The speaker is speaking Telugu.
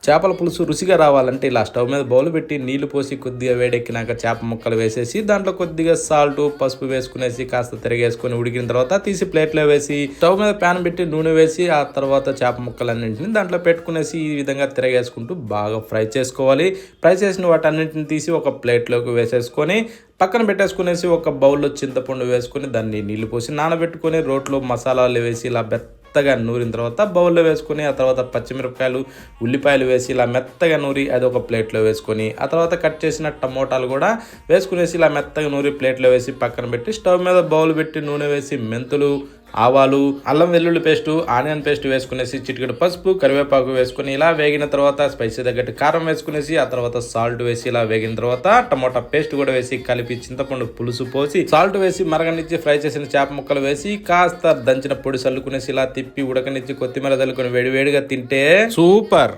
చేపల పులుసు రుచిగా రావాలంటే ఇలా స్టవ్ మీద బౌల్ పెట్టి నీళ్లు పోసి కొద్దిగా వేడెక్కినాక చేప ముక్కలు వేసేసి దాంట్లో కొద్దిగా సాల్ట్ పసుపు వేసుకునేసి కాస్త తిరిగేసుకొని ఉడికిన తర్వాత తీసి ప్లేట్లో వేసి స్టవ్ మీద ప్యాన్ పెట్టి నూనె వేసి ఆ తర్వాత చేప ముక్కలన్నింటిని దాంట్లో పెట్టుకునేసి ఈ విధంగా తిరగేసుకుంటూ బాగా ఫ్రై చేసుకోవాలి. ఫ్రై చేసిన వాటన్నింటిని తీసి ఒక ప్లేట్లోకి వేసేసుకొని పక్కన పెట్టేసుకునేసి ఒక బౌల్లో చింతపండు వేసుకొని దాన్ని నీళ్లు పోసి నానబెట్టుకొని రోట్లో మసాలాలు వేసి ఇలా మెత్తగా నూరిన తర్వాత బౌల్లో వేసుకొని ఆ తర్వాత పచ్చిమిరపకాయలు ఉల్లిపాయలు వేసి ఇలా మెత్తగా నూరి అది ఒక ప్లేట్లో వేసుకొని ఆ తర్వాత కట్ చేసిన టమోటాలు కూడా వేసుకునేసి ఇలా మెత్తగా నూరి ప్లేట్లో వేసి పక్కన పెట్టి స్టవ్ మీద బౌల్ పెట్టి నూనె వేసి మెంతులు ఆవాలు అల్లం వెల్లుల్లి పేస్టు ఆనియన్ పేస్ట్ వేసుకునేసి చిటికెడు పసుపు కరివేపాకు వేసుకుని ఇలా వేగిన తర్వాత స్పైసీ తగ్గట్టు కారం వేసుకునేసి ఆ తర్వాత సాల్ట్ వేసి ఇలా వేగిన తర్వాత టమోటా పేస్ట్ కూడా వేసి కలిపి చింతపండు పులుసు పోసి సాల్ట్ వేసి మరగనిచ్చి ఫ్రై చేసిన చేప ముక్కలు వేసి కాస్త దంచిన పొడి చల్లుకునేసి ఇలా తిప్పి ఉడకనిచ్చి కొత్తిమీర చల్లుకొని వేడివేడిగా తింటే సూపర్.